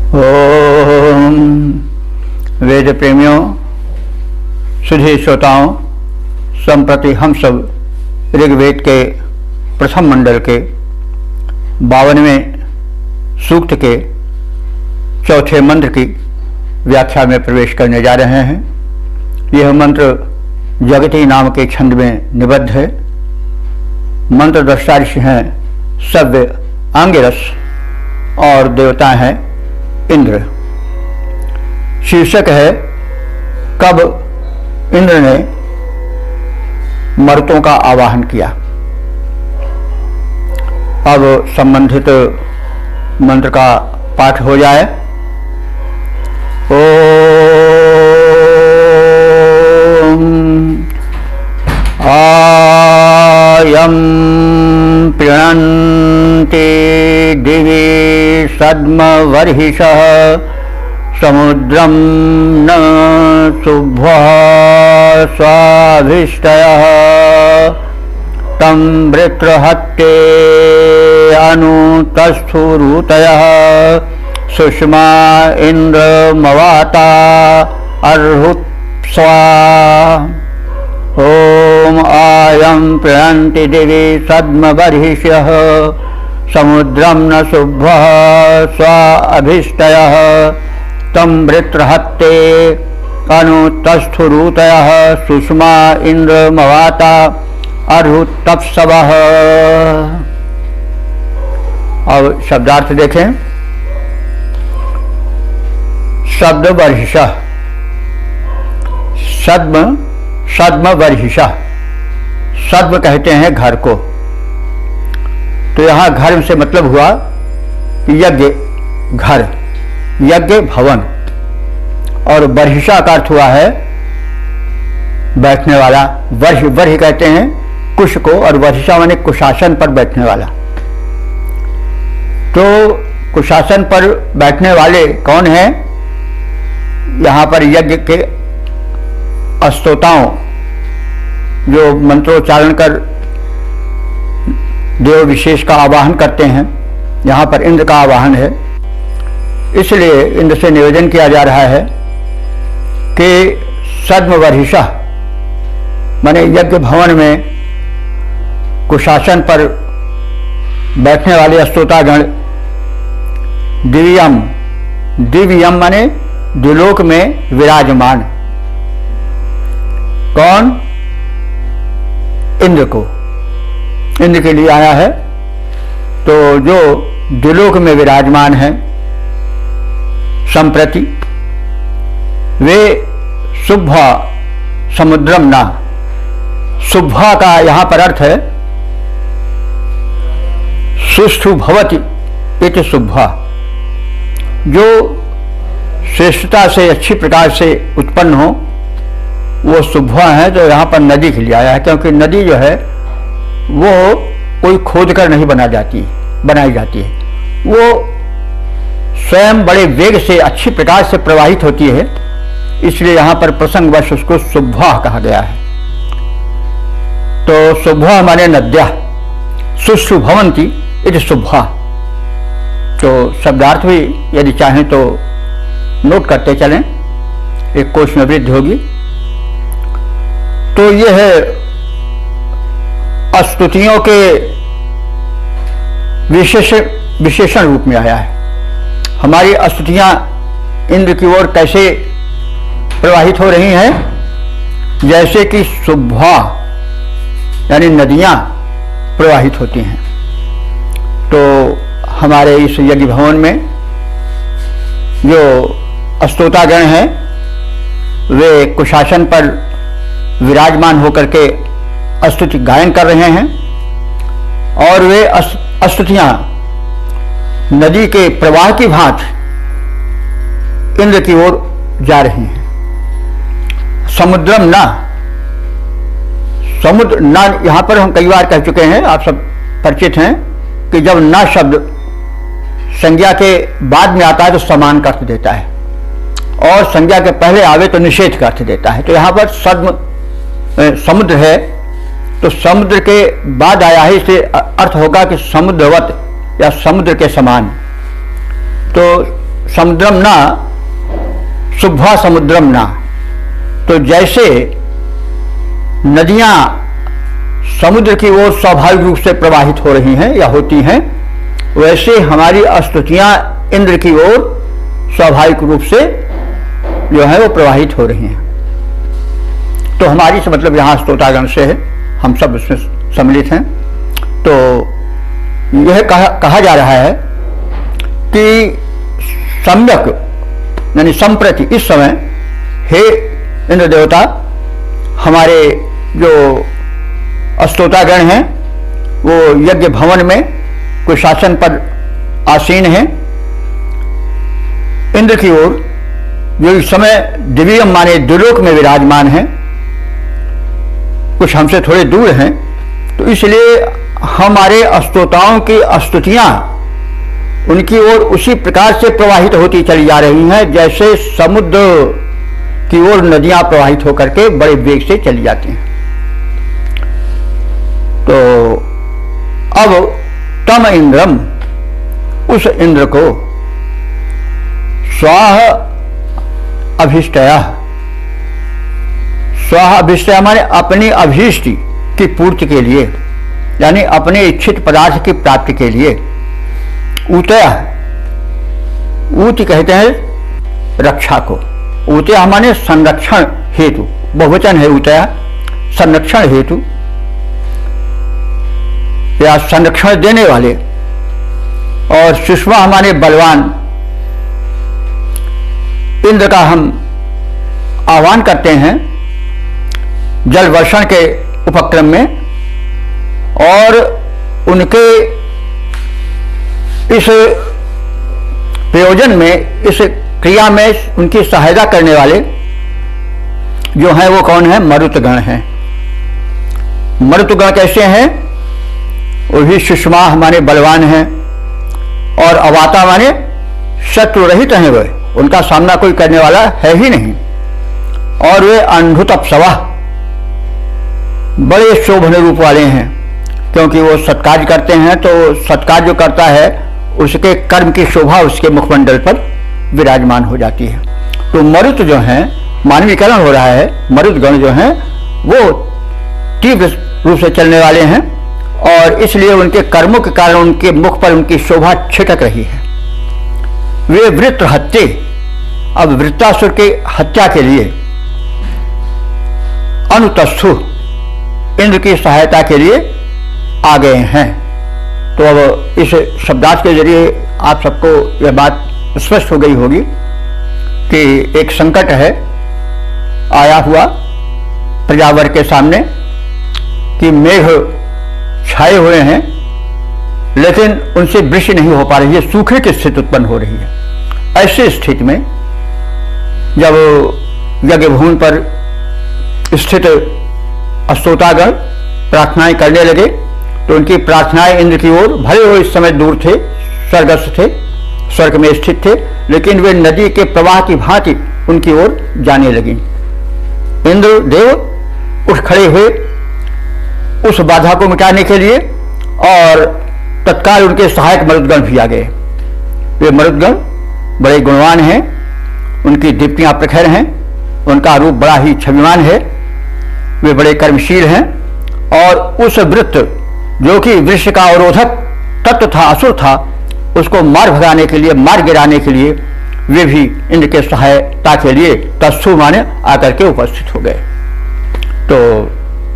ओम वेद प्रेमियों, सुधी श्रोताओं, संप्रति हम सब ऋग्वेद के प्रथम मंडल के 52वें सूक्त के चौथे मंत्र की व्याख्या में प्रवेश करने जा रहे हैं। यह मंत्र जगती नाम के छंद में निबद्ध है। मंत्र दृष्टा ऋषि हैं सव्य, आंगिरस और देवता हैं इंद्र। शीर्षक है कब इंद्र ने मर्तों का आवाहन किया। अब संबंधित मंत्र का पाठ हो जाए। ओम आयं प्रणन्ति दिवि सद्मवर्हिषः समुद्रं न शुभ्वः स्वाभिष्टयः तं वृत्रहत्ते अनुतस्थुरुतयः सुषमा इन्द्रमवाता अर्हुत्स्वा। ओम आयं प्रणन्ति दिवि सद्मवर्हिषः समुद्रं न शुभ्वः स्वाभिष्टयः तं वृत्रहत्ते अनुतस्थुरुतयः सुषमा इन्द्रमवाता अर्हुतप्सवः। अब शब्दार्थ देखें। शब्द वर्हिषः, सद्म वर्हिषः, सद्म कहते हैं घर को। तो यहाँ घर से मतलब हुआ यज्ञ घर, यज्ञ भवन, और वर्हिषा का अर्थ हुआ है बैठने वाला। वर्हि कहते हैं कुश को, और वर्हिषा माने कुशासन पर बैठने वाला। तो कुशासन पर बैठने वाले कौन हैं? यहाँ पर यज्ञ के स्तोताओं जो मंत्रोच्चारण कर देव विशेष का आवाहन करते हैं, यहाँ पर इंद्र का आवाहन है। इसलिए इंद्र से निवेदन किया जा रहा है कि सद्मवर्हिषः माने यज्ञ भवन में कुशासन पर बैठने वाले स्तोतागण दिव्यम, दिव्यम माने द्विलोक में विराजमान। कौन? इंद्र को, इंद्र के लिए आया है। तो जो द्विलोक में विराजमान है संप्रति, वे शुभ्वा समुद्रम ना, शुभ्वा का यहाँ पर अर्थ है सुष्ठु भवति इति शुभ्वा, जो श्रेष्ठता से अच्छी प्रकार से उत्पन्न हो वो शुभ्वा है। तो यहाँ पर नदी के लिए आया है, क्योंकि नदी जो है वो कोई खोद कर नहीं बनाई जाती है, वो स्वयं बड़े वेग से अच्छी प्रकार से प्रवाहित होती है। इसलिए यहाँ पर प्रसंगवश उसको शुभ्वा कहा गया है। तो शुभ्वा माने नद्या, सुष्ठु भवन्ति इति शुभ्वा। तो शब्दार्थ भी यदि चाहें तो नोट करते चलें, एक कोश में वृद्धि होगी। तो यह स्तुतियों के विशेषण रूप में आया है। हमारी स्तुतियां इंद्र की ओर कैसे प्रवाहित हो रही हैं? जैसे कि शुभ्वा यानी नदियां प्रवाहित होती हैं। तो हमारे इस यज्ञ भवन में जो स्तोतागण हैं वे कुशासन पर विराजमान होकर के स्तुति गायन कर रहे हैं, और वे स्तुतियां नदी के प्रवाह की भांति इंद्र की ओर जा रही हैं। समुद्रम ना, समुद्र ना, यहां पर हम कई बार कह चुके हैं, आप सब परिचित हैं कि जब ना शब्द संज्ञा के बाद में आता है तो समान का अर्थ देता है, और संज्ञा के पहले आवे तो निषेध का अर्थ देता है। तो यहाँ पर समुद्र है, तो समुद्र के बाद आया है, इससे अर्थ होगा कि समुद्रवत या समुद्र के समान। तो समुद्रम ना शुभ्वा समुद्रम ना। तो जैसे नदियां समुद्र की ओर स्वाभाविक रूप से प्रवाहित हो रही हैं या होती हैं, वैसे हमारी स्तुतियां इंद्र की ओर स्वाभाविक रूप से जो है वो प्रवाहित हो रही हैं। तो हमारी से मतलब यहाँ स्तोतागण से है, हम सब उसमें सम्मिलित हैं। तो यह कहा जा रहा है कि सम्यक यानी संप्रति इस समय हे इंद्र देवता, हमारे जो स्तोतागण हैं वो यज्ञ भवन में कोई शासन पर आसीन हैं। इंद्र की ओर जो इस समय दिव्यम माने द्विलोक में विराजमान हैं, कुछ हमसे थोड़े दूर हैं, तो इसलिए हमारे स्तोताओं की स्तुतियां उनकी ओर उसी प्रकार से प्रवाहित होती चली जा रही हैं जैसे समुद्र की ओर नदियां प्रवाहित होकर के बड़े वेग से चली जाती हैं। तो अब तम इंद्रम, उस इंद्र को स्वाह अभिष्टया, स्वाह अभिष्टया माने अपनी अभीष्ट की पूर्ति के लिए, यानी अपने इच्छित पदार्थ की प्राप्ति के लिए, ऊतया, ऊत कहते हैं रक्षा को, ऊतया माने संरक्षण हेतु, बहुवचन है ऊतया, संरक्षण हेतु या संरक्षण देने वाले। और सुष्मा माने बलवान। इंद्र का हम आह्वान करते हैं जल वर्षण के उपक्रम में, और उनके इस प्रयोजन में, इस क्रिया में उनकी सहायता करने वाले जो हैं वो कौन है? मरुतगण हैं। मरुतगण कैसे हैं? वो भी सुषमा माने बलवान हैं, और अवाता माने शत्रु रहित हैं, वे उनका सामना कोई करने वाला है ही नहीं। और वे अंधुत अप्सवा, बड़े शोभन रूप वाले हैं, क्योंकि वो सत्कार्य करते हैं, तो सत्कार्य जो करता है उसके कर्म की शोभा उसके मुखमंडल पर विराजमान हो जाती है। तो मरुत जो हैं, मानवीकरण हो रहा है, मरुतगण जो हैं वो तीव्र रूप से चलने वाले हैं, और इसलिए उनके कर्मों के कारण उनके मुख पर उनकी शोभा छिटक रही है। वे वृत्र हत्ये, अब वृत्तासुर की हत्या के लिए अनुतस्थु इंद्र की सहायता के लिए आ गए हैं। तो अब इस शब्दार्थ के जरिए आप सबको यह बात स्पष्ट हो गई होगी कि एक संकट है आया हुआ प्रजावर के सामने कि मेघ छाए हुए हैं, लेकिन उनसे वृष्टि नहीं हो पा रही है, सूखे की स्थिति उत्पन्न हो रही है। ऐसी स्थिति में जब यज्ञ भूमि पर स्थित स्तोतागण प्रार्थनाएं करने लगे, तो उनकी प्रार्थनाएं इंद्र की ओर, भले वो इस समय दूर थे, स्वर्गस्थ थे, स्वर्ग में स्थित थे, लेकिन वे नदी के प्रवाह की भांति उनकी ओर जाने लगी। इंद्र देव उठ खड़े हुए उस बाधा को मिटाने के लिए, और तत्काल उनके सहायक मरुदगण भी आ गए। वे मरुदगण बड़े गुणवान हैं, उनकी दीप्तियां प्रखर हैं, उनका रूप बड़ा ही छविमान है, वे बड़े कर्मशील हैं, और उस वृत्त जो कि वृक्ष का अवरोधक तत्व था, असुर था, उसको मार भगाने के लिए, मार गिराने के लिए वे भी इंद्र के सहायता के लिए तत्सु माने आकर के उपस्थित हो गए। तो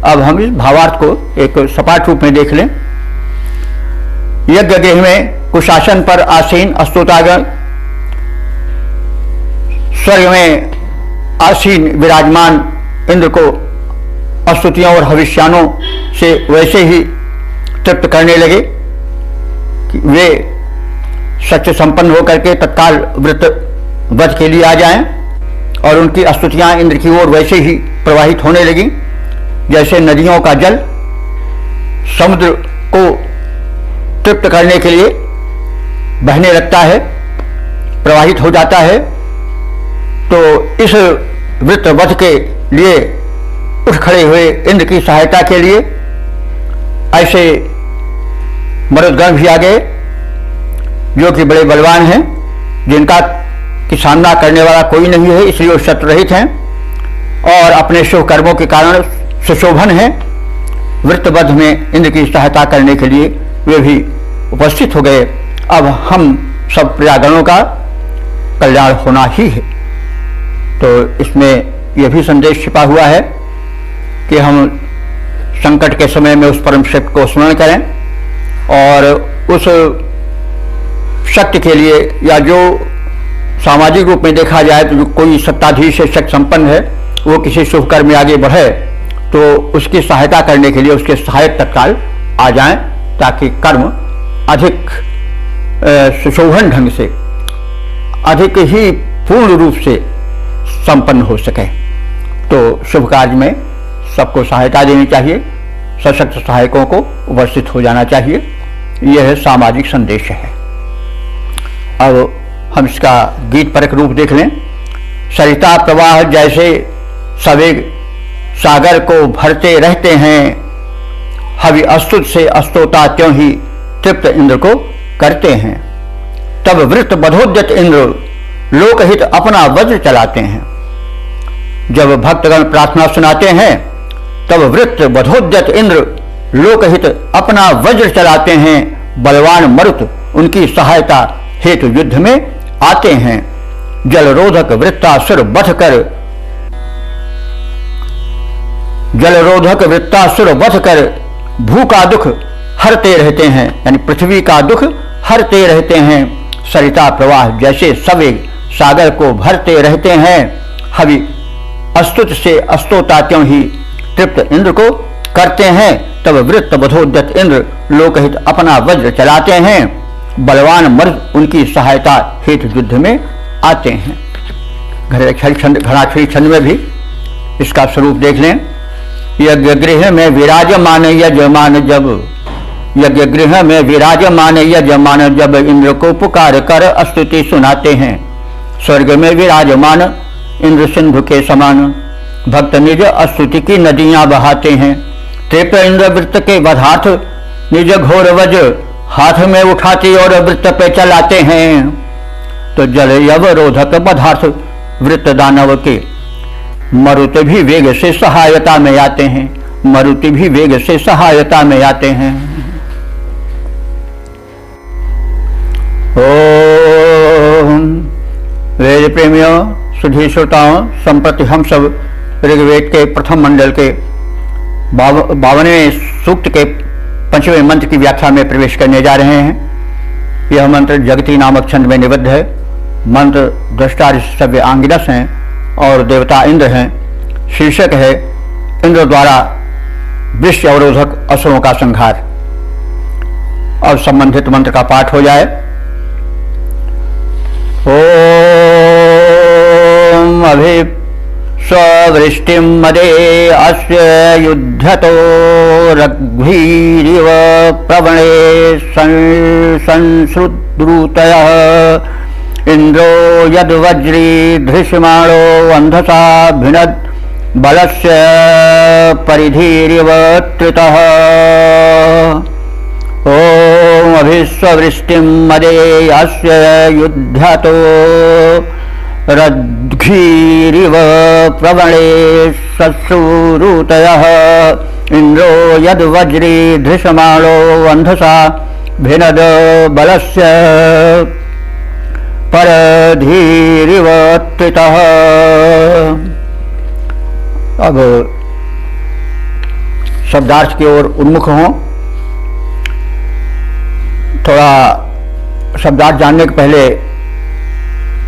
अब हम इस भावार्थ को एक सपाट रूप में देख लें। यज्ञ गृह में कुशासन पर आसीन स्तोतागण, स्वर्ग में आसीन विराजमान इंद्र को स्तुतियों और भविष्यानों से वैसे ही तृप्त करने लगे कि वे सत्य संपन्न होकर के तत्काल व्रत वध के लिए आ जाएं, और उनकी स्तुतियां इंद्र की ओर वैसे ही प्रवाहित होने लगी जैसे नदियों का जल समुद्र को तृप्त करने के लिए बहने लगता है, प्रवाहित हो जाता है। तो इस व्रत वध के लिए उठ खड़े हुए इंद्र की सहायता के लिए ऐसे मरुदगण भी आ गए, जो कि बड़े बलवान हैं, जिनका की सामना करने वाला कोई नहीं है, इसलिए वो शत्रु रहित हैं और अपने शुभ कर्मों के कारण सुशोभन है। वृत्तबद्ध में इंद्र की सहायता करने के लिए वे भी उपस्थित हो गए। अब हम सब प्रजागणों का कल्याण होना ही है। तो इसमें यह भी संदेश छिपा हुआ है कि हम संकट के समय में उस परम शक्ति को स्मरण करें और उस शक्ति के लिए, या जो सामाजिक रूप में देखा जाए तो जो कोई सत्ताधीश है, शक्ति संपन्न है, वो किसी शुभ कर्म में आगे बढ़े तो उसकी सहायता करने के लिए उसके सहायक तत्काल आ जाएं, ताकि कर्म अधिक सुशोभन ढंग से, अधिक ही पूर्ण रूप से संपन्न हो सके। तो शुभ कार्य में सबको सहायता देनी चाहिए, सशक्त सहायकों को उपस्थित हो जाना चाहिए। यह सामाजिक संदेश है। अब हम इसका गीत परक रूप देख लें। सरिता प्रवाह जैसे सवेग सागर को भरते रहते हैं, हवि अस्तुत से अस्तोता त्यों ही तृप्त इंद्र को करते हैं। तब वृत्त बधोद्यत इंद्र लोकहित अपना वज्र चलाते हैं। जब भक्तगण प्रार्थना सुनाते हैं तब वृत्त बधोद्यत इंद्र लोकहित अपना वज्र चलाते हैं। बलवान मरुत उनकी सहायता हेतु युद्ध में आते हैं। जलरोधक वृत्तासुर वध कर भू का दुख हरते रहते हैं, यानी पृथ्वी का दुख हरते रहते हैं। सरिता प्रवाह जैसे सवेग सागर को भरते रहते हैं, हवि अस्तुत से अस्तोता त्यों ही तृप्त इंद्र को करते हैं। तब वृत्त बधोद्यत इंद्र लोकहित अपना वज्र चलाते हैं। बलवान मर्द उनकी सहायता हेतु युद्ध में आते हैं। घनाक्षरी छंद में भी इसका स्वरूप देख लें। यज्ञ गृह में विराजमान यजमान जब, यज्ञ गृह में विराजमान यजमान जब इंद्र को पुकार कर स्तुति सुनाते हैं। स्वर्ग में विराजमान इंद्र सिंधु के समान भक्त निज स्तुति की नदियां बहाते हैं। तृप्त इंद्र वृत्त के बधार्थ निज घोर वज्र हाथ में उठाते और वृत्त पे चलाते हैं। तो जल यवरोधक बधार्थ वृत्त दानव के मरुत भी वेग से सहायता में आते हैं। मरुति भी वेग से सहायता में आते हैं। ओम वेद प्रेमियों, सुधी श्रोताओं, संप्रति हम सब ऋग्वेद के प्रथम मंडल के 52वें सूक्त के 5वें मंत्र की व्याख्या में प्रवेश करने जा रहे हैं। यह मंत्र जगती नामक छंद में निबद्ध है। मंत्र दृष्टा ऋषभ्य आंगिरस हैं और देवता इंद्र हैं। शीर्षक है इंद्र द्वारा वृक्ष अवरोधक असुरों का संहार। और संबंधित मंत्र का पाठ हो जाए। ओम अभि स्ववृष्टिं मदे अस्य युध्यतो रघ्वीरिव प्रवणे संश्रुद्रुतयः इंद्रो यद्वज्री धृष्यमाणो अंधसा भिनद् बलस्य परिधिरिव त्रितः। ओम अभिस्ववृष्टिं मदे अस्य युध्यतो रघ्वीरिव प्रवणे संश्रुतयः इंद्रो यद्वज्री धृष्यमाणो अंधसा भिनद् बलस्य परधीरिव त्रितः। अब शब्दार्थ की ओर उन्मुख हों। थोड़ा शब्दार्थ जानने के पहले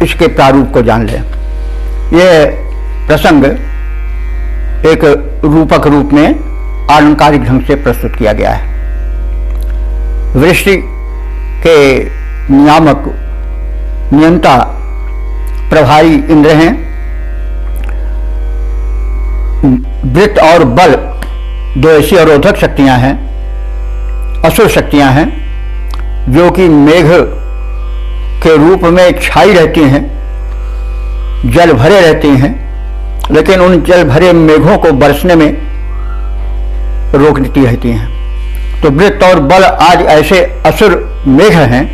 इसके प्रारूप को जान लें। यह प्रसंग एक रूपक रूप में आलंकारिक ढंग से प्रस्तुत किया गया है। वृष्टि के नियामक नियंता प्रभारी इंद्र हैं। वृत्त और बल दो ऐसी अवरोधक शक्तियां हैं, असुर शक्तियां हैं, जो कि मेघ के रूप में छाई रहती हैं, जल भरे रहती हैं, लेकिन उन जल भरे मेघों को बरसने में रोक देती रहती हैं। तो वृत्त और बल आज ऐसे असुर मेघ हैं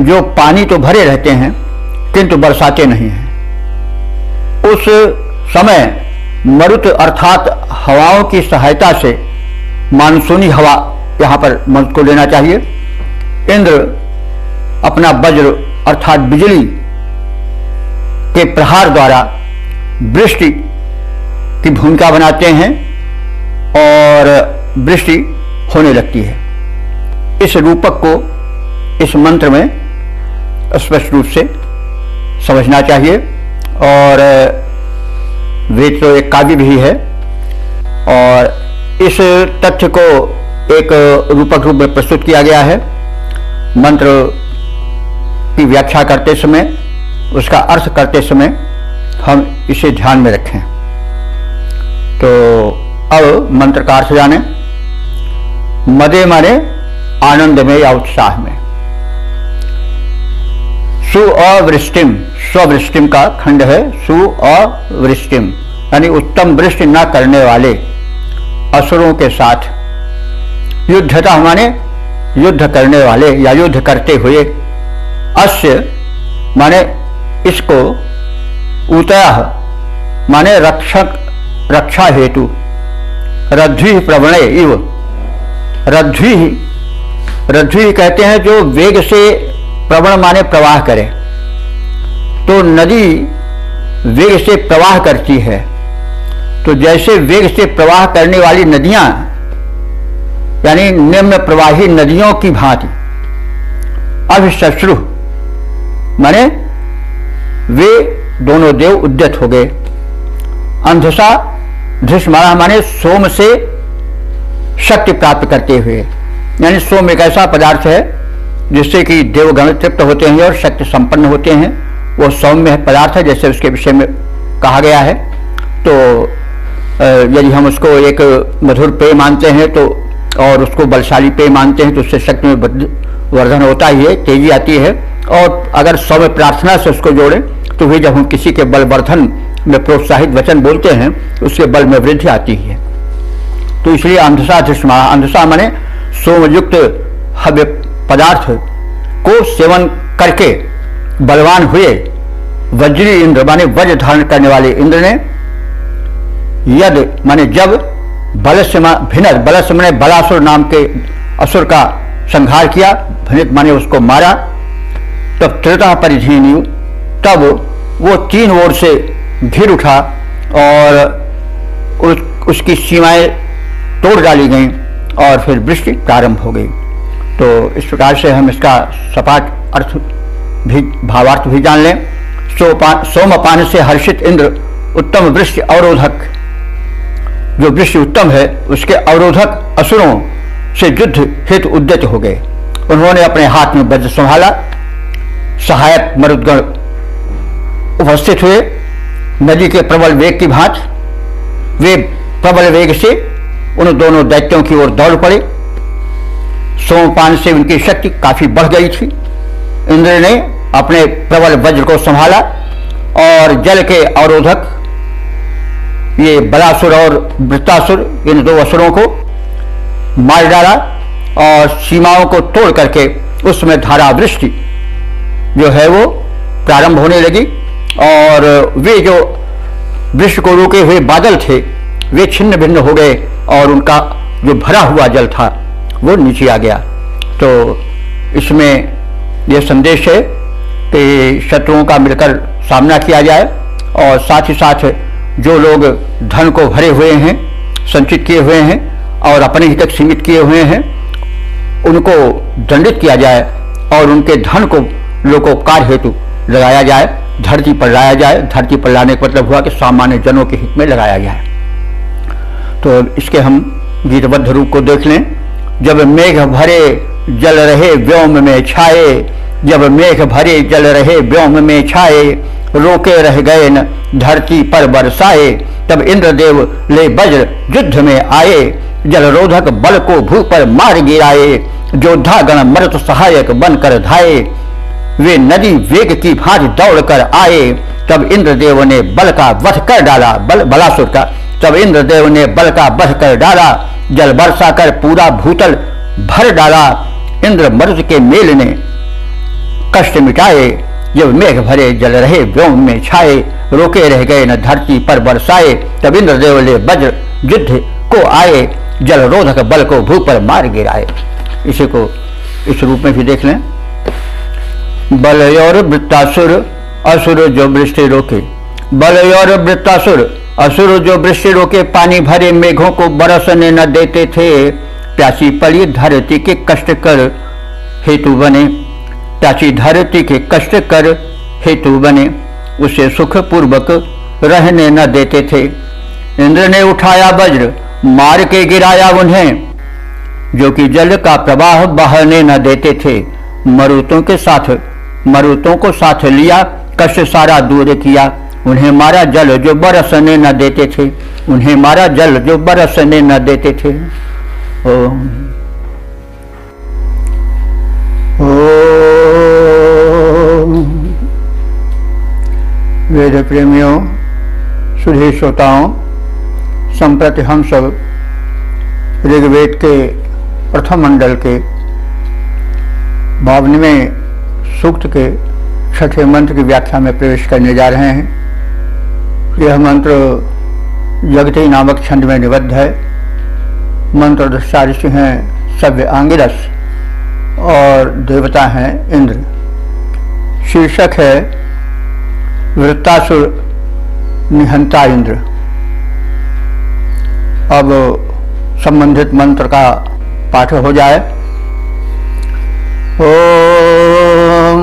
जो पानी तो भरे रहते हैं किंतु बरसाते नहीं हैं। उस समय मरुत अर्थात हवाओं की सहायता से मानसूनी हवा यहाँ पर मरुत को लेना चाहिए। इंद्र अपना वज्र अर्थात बिजली के प्रहार द्वारा वृष्टि की भूमिका बनाते हैं और वृष्टि होने लगती है। इस रूपक को इस मंत्र में स्पष्ट रूप से समझना चाहिए। और वेद तो एक काव्य भी है और इस तथ्य को एक रूपक रूप में प्रस्तुत किया गया है। मंत्र की व्याख्या करते समय, उसका अर्थ करते समय हम इसे ध्यान में रखें। तो अब मंत्र का अर्थ जाने। मदे माने आनंद में या उत्साह में। सुअवृष्टिम, स्ववृष्टिम का खंड है सुअवृष्टिम, यानी उत्तम वृष्टि न करने वाले असुरों के साथ। युद्धता माने युद्ध करने वाले या युद्ध करते हुए। अस्य माने इसको। उतयः माने रक्षक, रक्षा हेतु। रध्वी प्रवणे इव, रध्वी, रध्वी कहते हैं जो वेग से, प्रवण माने प्रवाह करे। तो नदी वेग से प्रवाह करती है, तो जैसे वेग से प्रवाह करने वाली नदियां यानी निम्न प्रवाही नदियों की भांति। अभिशश्रु माने वे दोनों देव उद्यत हो गए। अंधसा धृष्माणा माने सोम से शक्ति प्राप्त करते हुए, यानी सोम एक ऐसा पदार्थ है जिससे कि देवगण तृप्त होते हैं और शक्ति संपन्न होते हैं। वो सौम्य पदार्थ है, जैसे उसके विषय में कहा गया है। तो यदि हम उसको एक मधुर पेय मानते हैं तो, और उसको बलशाली पेय मानते हैं, तो उससे शक्ति में वर्धन होता ही है, तेजी आती है। और अगर सौम्य प्रार्थना से उसको जोड़ें तो भी जब हम किसी के बलवर्धन में प्रोत्साहित वचन बोलते हैं उसके बल में वृद्धि आती है। तो इसलिए अंधसा धृष्मा, अंधसा माने सोमयुक्त हव्य पदार्थ को सेवन करके बलवान हुए वज्री इंद्र माने वज्र धारण करने वाले इंद्र ने, यद माने जब, बलस्य भिनद, बलस्य माने बलासुर नाम के असुर का संहार किया, भिनित माने उसको मारा। तब त्रिता परिधीनी, तब वो तीन ओर से घिर उठा और उसकी सीमाएं तोड़ डाली गईं और फिर वृष्टि प्रारंभ हो गई। तो इस प्रकार से हम इसका सपाट अर्थ भी, भावार्थ भी जान लें। सोमपान से हर्षित इंद्र उत्तम वृष्टि अवरोधक, जो वृष्टि उत्तम है उसके अवरोधक असुरों से युद्ध हेतु उद्यत हो गए। उन्होंने अपने हाथ में वज्र संभाला। सहायक मरुदगण उपस्थित हुए नदी के प्रबल वेग की भांति। वे प्रबल वेग से उन दोनों दैत्यों की ओर दौड़ पड़े। सोमपान से उनकी शक्ति काफी बढ़ गई थी। इंद्र ने अपने प्रबल वज्र को संभाला और जल के अवरोधक ये बलासुर और वृत्तासुर, इन दो असुरों को मार डाला और सीमाओं को तोड़ करके उसमें धारावृष्टि जो है वो प्रारंभ होने लगी। और वे जो वृष्टि को रोके हुए बादल थे वे छिन्न भिन्न हो गए और उनका जो भरा हुआ जल था वो नीचे आ गया। तो इसमें यह संदेश है कि शत्रुओं का मिलकर सामना किया जाए और साथ ही साथ जो लोग धन को भरे हुए हैं, संचित किए हुए हैं और अपने ही तक सीमित किए हुए हैं, उनको दंडित किया जाए और उनके धन को लोकोपकार हेतु लगाया जाए, धरती पर लाया जाए। धरती पर लाने का मतलब हुआ कि सामान्य जनों के हित में लगाया जाए। तो इसके हम गीतबद्ध रूप को देख लें। जब मेघ भरे जल रहे व्योम में छाए, जब मेघ भरे जल रहे व्योम में छाए, रोके रह गए न धरती पर बरसाए, तब इंद्रदेव ले वज्र युद्ध में आए, जलरोधक बल को भू पर मार गिराए, योद्धा गण मृत सहायक बनकर धाये, वे नदी वेग की भांति दौड़ कर आए, तब इंद्रदेव ने बल का वध कर डाला, बलासुर का। तब इंद्रदेव ने बल का वध कर डाला, जल बरसा कर पूरा भूतल भर डाला। इंद्र मरुत के मेल ने कष्ट मिटाए, जब मेघ भरे जल रहे व्योम में छाए, रोके रह गए न धरती पर बरसाए, तब इंद्रदेव ले वज्र युद्ध को आए, जल रोधक बल को भू पर मार गिराए। इसी को इस रूप में भी देख लें। बलयोर वृत्तासुर असुर जो वृष्टि रोके, बलयोर वृत्तासुर असुर जो वृष्टि रोके, पानी भरे मेघों को बरसने न देते थे, प्यासी पड़ी धरती के कष्ट कर हेतु बने, प्यासी धरती के कष्ट कर हेतु बने, उसे सुख पूर्वक रहने न देते थे। इंद्र ने उठाया वज्र मार के गिराया उन्हें, जो कि जल का प्रवाह बहने न देते थे। मरुतों को साथ लिया, कष्ट सारा दूर किया, उन्हें मारा जल जो बरसने न देते थे, उन्हें मारा जल जो बरसने न देते थे। ओम वेद प्रेमियों, सुधी श्रोताओं, संप्रति हम सब ऋग्वेद के प्रथम मंडल के 52वें सूक्त के 6ठे मंत्र की व्याख्या में प्रवेश करने जा रहे हैं। यह मंत्र जगती नामक छंद में निबद्ध है। मंत्र दृष्टा ऋषि हैं सव्य आंगिरस और देवता हैं इंद्र। शीर्षक है वृत्तासुर निहंता इंद्र। अब संबंधित मंत्र का पाठ हो जाए। ओम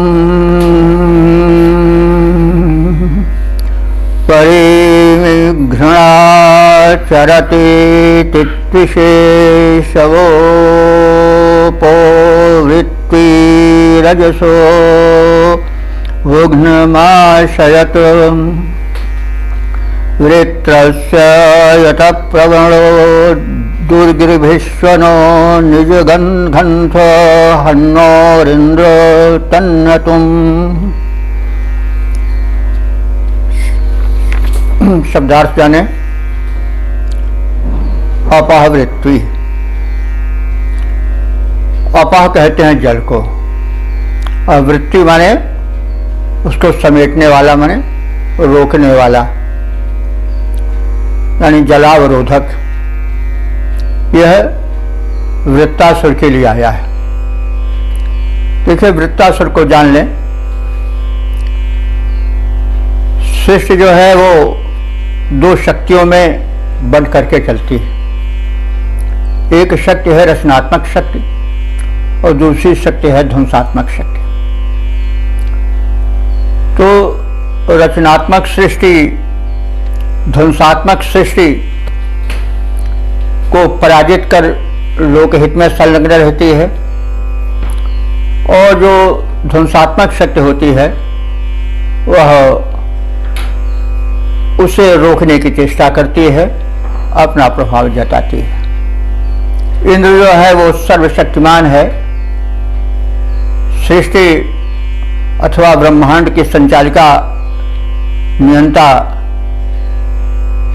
परिघृणा चरति तित्विशेषवोपोवृत्ति रजसो उघ्नमाशयत् वृत्रस्य यत प्रवणो दुर्गिर्भिश्वनो निजगन्धन्थ हन्नोरिन्द्र तन्नतुम्। शब्दार्थ जाने। अपह वृत्ति, अपह कहते हैं जल को, और वृत्ति माने उसको समेटने वाला, माने रोकने वाला, यानी जलावरोधक। यह वृत्तासुर के लिए आया है। देखिए, वृत्तासुर को जान लें। सृष्टि जो है वो दो शक्तियों में बंट करके चलती है। एक शक्ति है रचनात्मक शक्ति और दूसरी शक्ति है ध्वंसात्मक शक्ति। तो रचनात्मक सृष्टि ध्वंसात्मक सृष्टि को पराजित कर लोकहित में संलग्न रहती है, और जो ध्वंसात्मक शक्ति होती है वह उसे रोकने की चेष्टा करती है, अपना प्रभाव जताती है। इंद्र जो है वो सर्वशक्तिमान है। सृष्टि अथवा ब्रह्मांड की संचालिका नियंता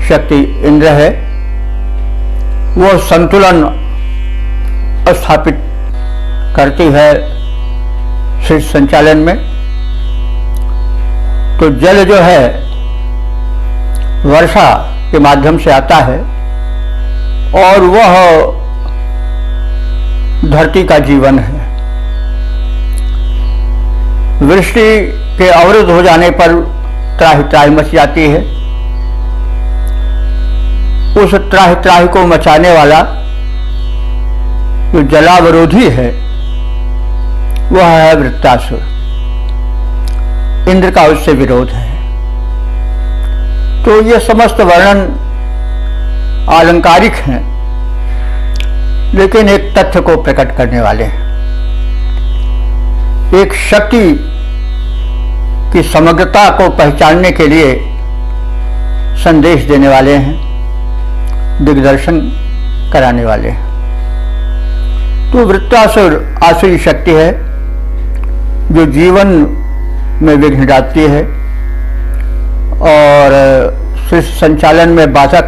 शक्ति इंद्र है। वो संतुलन स्थापित करती है सृष्टि संचालन में। तो जल जो है वर्षा के माध्यम से आता है, और वह धरती का जीवन है। वृष्टि के अवरुद्ध हो जाने पर त्राहि त्राहि मच जाती है। उस त्राहि त्राहि को मचाने वाला जो जलावरोधी है वह है वृत्तासुर। इंद्र का उससे विरोध है। तो ये समस्त वर्णन आलंकारिक हैं, लेकिन एक तथ्य को प्रकट करने वाले हैं। एक शक्ति की समग्रता को पहचानने के लिए संदेश देने वाले हैं, दिग्दर्शन कराने वाले हैं। तो वृत्तासुर आसुरी शक्ति है जो जीवन में विघ्न डालती है और सृष्टि संचालन में बाधक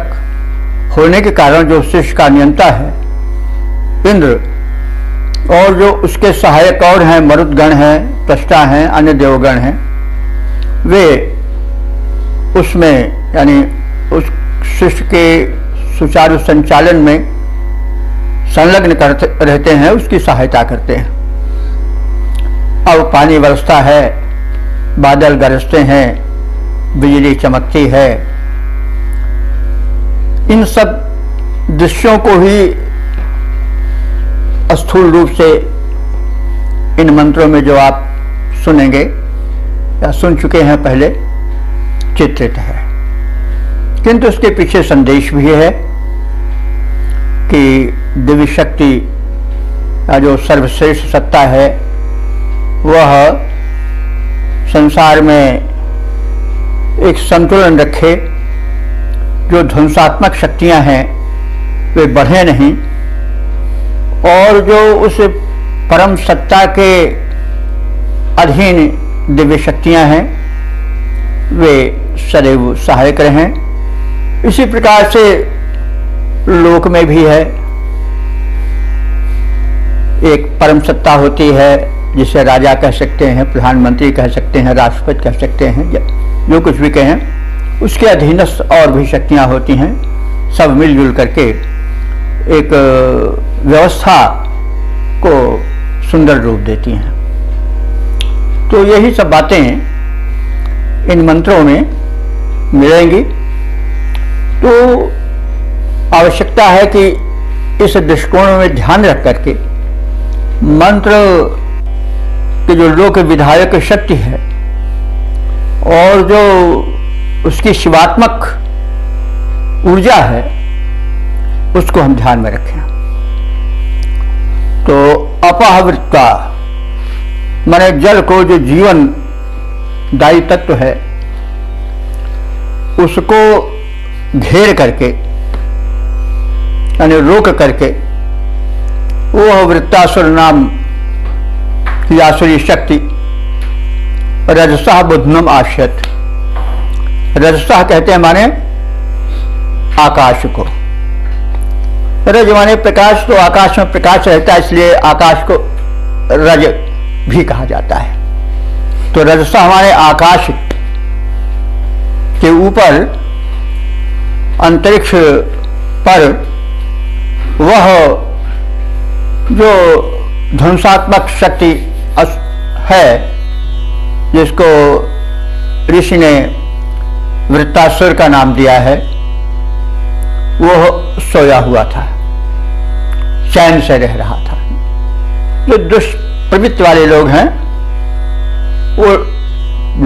होने के कारण जो सृष्टि का नियंता है इंद्र, और जो उसके सहायक और हैं, मरुदगण हैं, त्वष्टा हैं, अन्य देवगण हैं, वे उसमें यानी उस सृष्टि के सुचारू संचालन में संलग्न करते रहते हैं, उसकी सहायता करते हैं। अब पानी बरसता है, बादल गरजते हैं, बिजली चमकती है, इन सब दृश्यों को ही स्थूल रूप से इन मंत्रों में जो आप सुनेंगे या सुन चुके हैं पहले चित्रित है, किंतु उसके पीछे संदेश भी है कि दिव्य शक्ति का जो सर्वश्रेष्ठ सत्ता है वह संसार में एक संतुलन रखे, जो ध्वंसात्मक शक्तियां हैं वे बढ़े नहीं, और जो उस परम सत्ता के अधीन दिव्य शक्तियां हैं वे सदैव सहायक रहें। इसी प्रकार से लोक में भी है, एक परम सत्ता होती है जिसे राजा कह सकते हैं, प्रधानमंत्री कह सकते हैं, राष्ट्रपति कह सकते हैं, जो कुछ भी कहें, उसके अधीनस्थ और भी शक्तियां होती हैं, सब मिलजुल करके एक व्यवस्था को सुंदर रूप देती हैं। तो यही सब बातें इन मंत्रों में मिलेंगी। तो आवश्यकता है कि इस दृष्टिकोण में ध्यान रख करके मंत्र की जो लोक विधायक शक्ति है और जो उसकी शिवात्मक ऊर्जा है उसको हम ध्यान में रखें। तो अपहवृत्ता माने जल को जो जीवन दायी तत्व है उसको घेर करके यानी रोक करके वो वृत्तासुर नाम की आसुरी शक्ति रजसः बुद्धनम आश्यत। रजसः कहते हैं माने आकाश को, रज माने प्रकाश, तो आकाश में प्रकाश रहता है इसलिए आकाश को रज भी कहा जाता है। तो रजसः हमारे आकाश के ऊपर अंतरिक्ष पर वह जो ध्वंसात्मक शक्ति है जिसको ऋषि ने वृत्तासुर का नाम दिया है, वो सोया हुआ था, चैन से रह रहा था। जो दुष्प्रवृत्ति वाले लोग हैं वो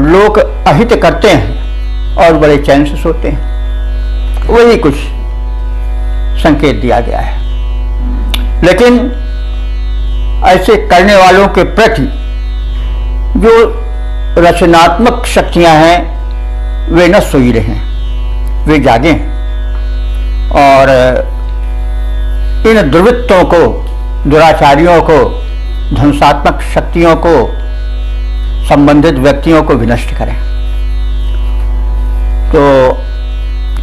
लोक अहित करते हैं और बड़े चैन से सोते हैं, वही कुछ संकेत दिया गया है। लेकिन ऐसे करने वालों के प्रति जो रचनात्मक शक्तियां हैं वे न सोई रहें, वे जागें और इन दुर्वृत्तों को, दुराचारियों को, ध्वंसात्मक शक्तियों को, संबंधित व्यक्तियों को विनष्ट करें। तो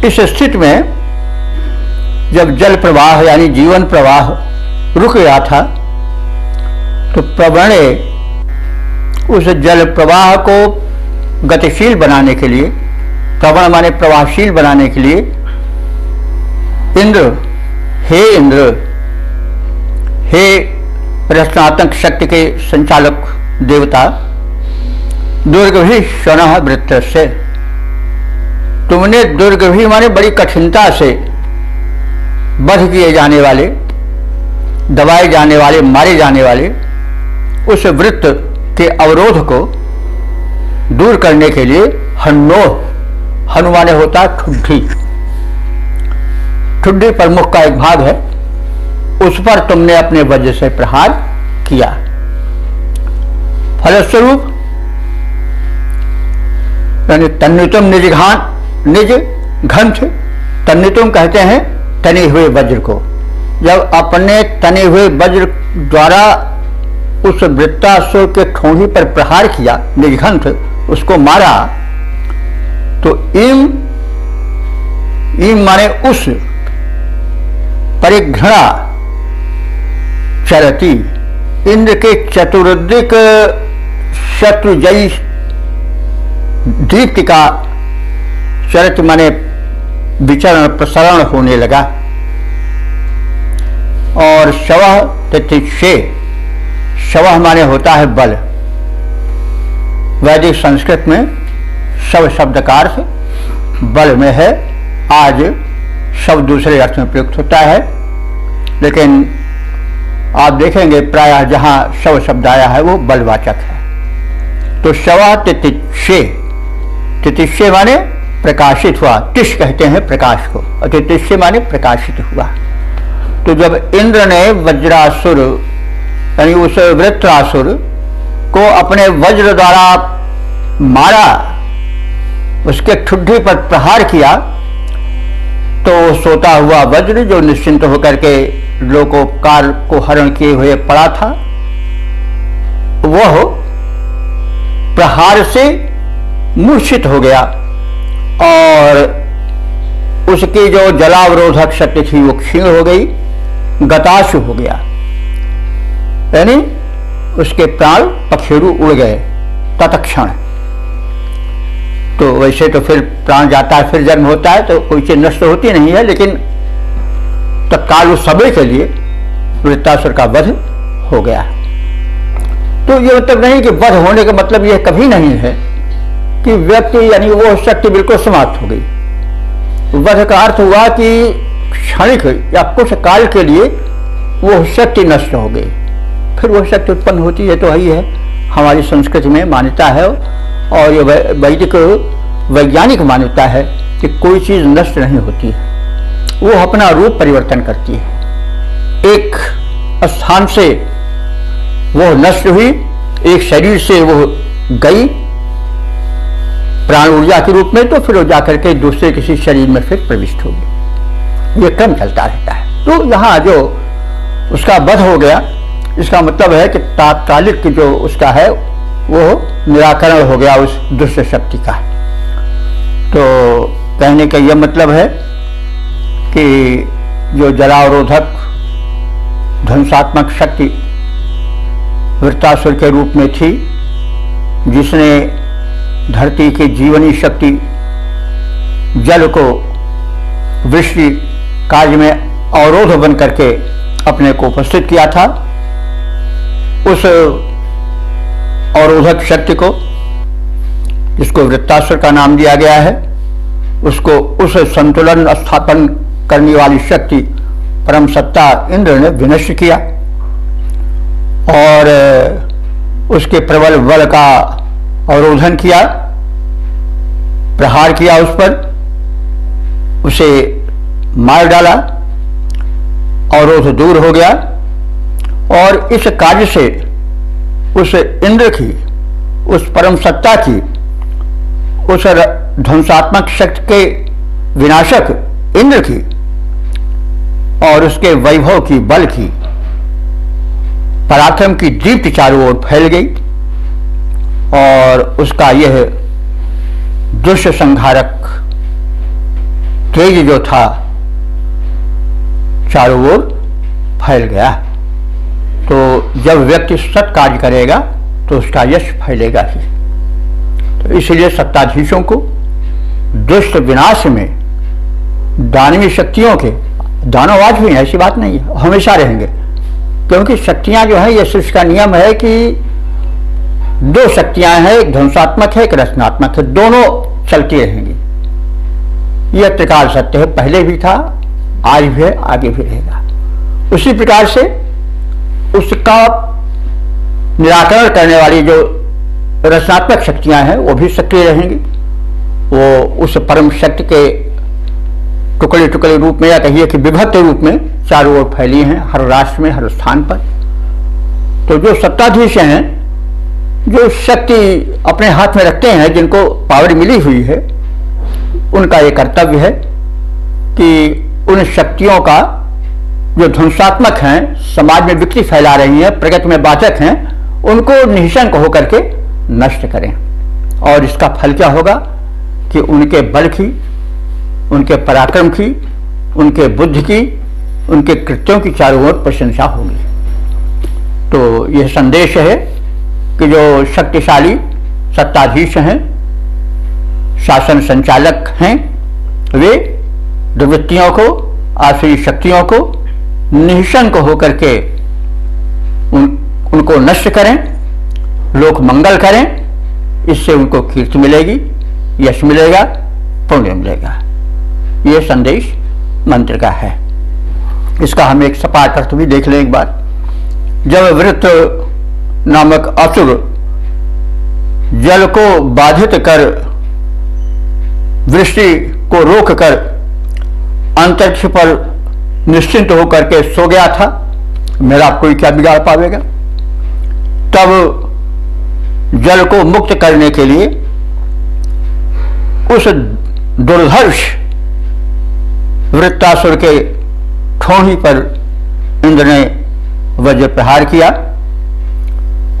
इस स्थिति में जब जल प्रवाह यानी जीवन प्रवाह रुक गया था तो प्रवणे उस जल प्रवाह को गतिशील बनाने के लिए, प्रवण माने प्रवाहशील बनाने के लिए इंद्र, हे रचनात्मक शक्ति के संचालक देवता, दुर्गभि शनः वृत्रस्य, तुमने दुर्गभि माने बड़ी कठिनता से वध किए जाने वाले, दबाए जाने वाले, मारे जाने वाले उस वृत्त के अवरोध को दूर करने के लिए हनु माने होता ठुड्डी, ठुड्डी प्रमुख का एक भाग है, उस पर तुमने अपने वज्र से प्रहार किया। फलस्वरूप यानी तन्नितुम निज घंट, तन्नितुम कहते हैं तने हुए वज्र को। जब अपने तने हुए वज्र द्वारा उस वृत्तासुर के ठोड़ी पर प्रहार किया, निजघंट उसको मारा, तो इम माने उस परिघ्रणा चरती, इंद्र के चतुर्दिक शत्रुजयी दीप्ति का चरित माने विचरण प्रसरण होने लगा। और शवः तितिक्षे, शवः माने होता है बल। वैदिक संस्कृत में शव शब्द का अर्थ बल में है। आज शव दूसरे अर्थ में प्रयुक्त होता है, लेकिन आप देखेंगे प्रायः जहां शव शब्द आया है वो बलवाचक है। तो शवः तितिक्षे, तितिक्षे माने प्रकाशित हुआ। तिष्ठ कहते हैं प्रकाश को, और तितिक्षे माने प्रकाशित हुआ। तो जब इंद्र ने वज्रासुर यानी उस वृत्रासुर को अपने वज्र द्वारा मारा, उसके ठुड्डी पर प्रहार किया, तो सोता हुआ वज्र जो निश्चिंत होकर के लोकोपकार को हरण किए हुए पड़ा था, वह प्रहार से मूर्छित हो गया और उसकी जो जलावरोधक शक्ति थी वो क्षीण हो गई, गताशु हो गया, यानी उसके प्राण पखेरु उड़ गए तत्क्षण। तो वैसे तो फिर प्राण जाता है, फिर जन्म होता है, तो कोई चीज नष्ट होती नहीं है, लेकिन तत्काल उस समय के लिए वृत्रासुर का वध हो गया। तो ये मतलब नहीं कि वध होने का मतलब यह कभी नहीं है कि व्यक्ति यानी वो शक्ति बिल्कुल समाप्त हो गई। वध का अर्थ हुआ कि क्षणिक या कुछ काल के लिए वो शक्ति नष्ट हो गई, फिर वो शक्ति उत्पन्न होती है। तो यही है हमारी संस्कृति में मान्यता है, और ये वैदिक वैज्ञानिक मान्यता है कि कोई चीज नष्ट नहीं होती है, वो अपना रूप परिवर्तन करती है। एक स्थान से वो नष्ट हुई, एक शरीर से वो गई प्राण ऊर्जा के रूप में, तो फिर वो जाकर के दूसरे किसी शरीर में फिर प्रविष्ट होगी। ये क्रम चलता रहता है। तो यहाँ जो उसका वध हो गया, इसका मतलब है कि तात्कालिक जो उसका है वो निराकरण हो गया उस दुष्ट शक्ति का। तो कहने का यह मतलब है कि जो जलावरोधक ध्वंसात्मक शक्ति वृत्रासुर के रूप में थी, जिसने धरती की जीवनी शक्ति जल को वृष्टि कार्य में अवरोध बन करके अपने को उपस्थित किया था, उस अवरोधक शक्ति को, जिसको वृत्रासुर का नाम दिया गया है, उसको उस संतुलन स्थापन करने वाली शक्ति परम सत्ता इंद्र ने विनष्ट किया और उसके प्रबल बल का अवरोधन किया, प्रहार किया उस पर, उसे मार डाला, अवरोध दूर हो गया। और इस कार्य से उस इंद्र की, उस परम सत्ता की, उस ध्वंसात्मक शक्ति के विनाशक इंद्र की और उसके वैभव की, बल की, पराक्रम की दीप्ति चारों ओर फैल गई और उसका यह दुष्ट संहारक तेज जो था चारों ओर फैल गया। तो जब व्यक्ति सत् कार्य करेगा तो उसका यश फैलेगा ही। तो इसलिए सत्ताधीशों को दुष्ट विनाश में दानवीय शक्तियों के, दानव आज भी ऐसी बात नहीं है, हमेशा रहेंगे, क्योंकि शक्तियां जो है, यह सृष्टि का नियम है कि दो शक्तियां हैं, एक ध्वंसात्मक है, एक रचनात्मक है, दोनों चलती रहेंगी। यह त्रिकाल सत्य है, पहले भी था, आज भी है, आगे भी रहेगा। उसी प्रकार से उसका निराकरण करने वाली जो रचनात्मक शक्तियां हैं वो भी सक्रिय रहेंगी। वो उस परम शक्ति के टुकड़े टुकड़े रूप में, या कहिए कि विभक्त रूप में चारों ओर फैली हैं, हर राष्ट्र में, हर स्थान पर। तो जो सत्ताधीश हैं, जो शक्ति अपने हाथ में रखते हैं, जिनको पावर मिली हुई है, उनका ये कर्तव्य है कि उन शक्तियों का जो ध्वंसात्मक हैं, समाज में विकृति फैला रही है, प्रगति में बाधक हैं, उनको निःशंक होकर के नष्ट करें। और इसका फल क्या होगा कि उनके बल की, उनके पराक्रम की, उनके बुद्धि की, उनके कृत्यों की चारों ओर प्रशंसा होगी। तो यह संदेश है कि जो शक्तिशाली सत्ताधीश हैं, शासन संचालक हैं, वे दुर्वृत्तियों को, आसुरी शक्तियों को निःशंक होकर के उनको नष्ट करें, लोक मंगल करें। इससे उनको कीर्ति मिलेगी, यश मिलेगा, पुण्य मिलेगा। ये संदेश मंत्र का है। इसका हम एक सपाट अर्थ भी देख लें एक बार। जब वृत्र नामक असुर जल को बाधित कर, वृष्टि को रोककर अंतरिक्ष पर निश्चिंत होकर के सो गया था, मेरा कोई क्या बिगाड़ पावेगा, तब जल को मुक्त करने के लिए उस दुर्धर्ष वृत्तासुर के ठोड़ी पर इंद्र ने वज्र प्रहार किया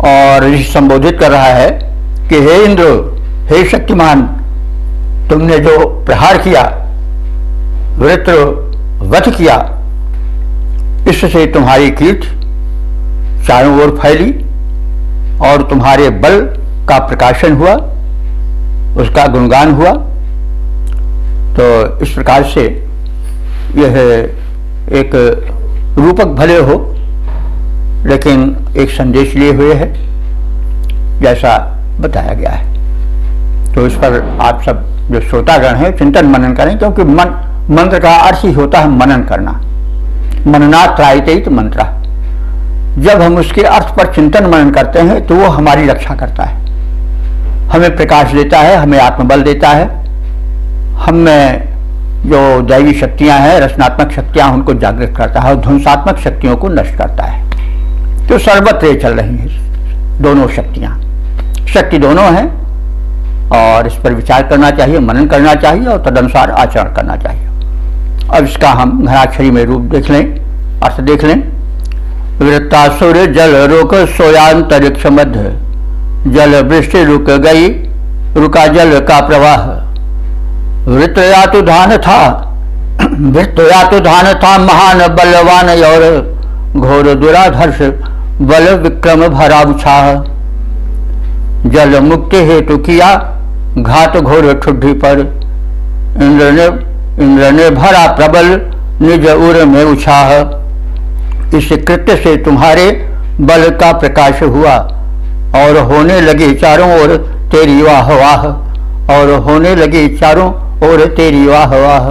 और ऋषि संबोधित कर रहा है कि हे इंद्र, हे शक्तिमान, तुमने जो प्रहार किया, वृत्र वध किया, इससे तुम्हारी कीर्ति चारों ओर फैली और तुम्हारे बल का प्रकाशन हुआ, उसका गुणगान हुआ। तो इस प्रकार से यह एक रूपक भले हो लेकिन एक संदेश लिए हुए है, जैसा बताया गया है। तो इस पर आप सब जो श्रोतागण हैं चिंतन मनन करें, क्योंकि मंत्र का अर्थ ही होता है मनन करना। मननात् त्रायते मंत्र। जब हम उसके अर्थ पर चिंतन मनन करते हैं तो वो हमारी रक्षा करता है, हमें प्रकाश देता है, हमें आत्मबल देता है, हमें जो दैवी शक्तियां हैं, रचनात्मक शक्तियां, उनको जागृत करता है और ध्वंसात्मक शक्तियों को नष्ट करता है। तो सर्वत्र चल रही हैं दोनों शक्तियां, शक्ति दोनों हैं और इस पर विचार करना चाहिए, मनन करना चाहिए और तदनुसार आचरण करना चाहिए। अब इसका हम घनाक्षरी में रूप देख लें, अर्थ देख लें। वृत्तासुर जल रोक सोयांतरिक्ष मध्य, जल वृष्टि रुक गई, रुका जल का प्रवाह। वृत्रया तो धान था महान बलवान और घोर दुराधर्ष बल विक्रम भरा उछाह। जल मुक्ति हेतु किया घात घोर ठुड्ढी पर, इंद्र ने भरा प्रबल निज उर में उछाह। इस कृत्य से तुम्हारे बल का प्रकाश हुआ और होने लगी चारों ओर तेरी वाह वाह, और होने लगी चारों ओर तेरी वाह वाह।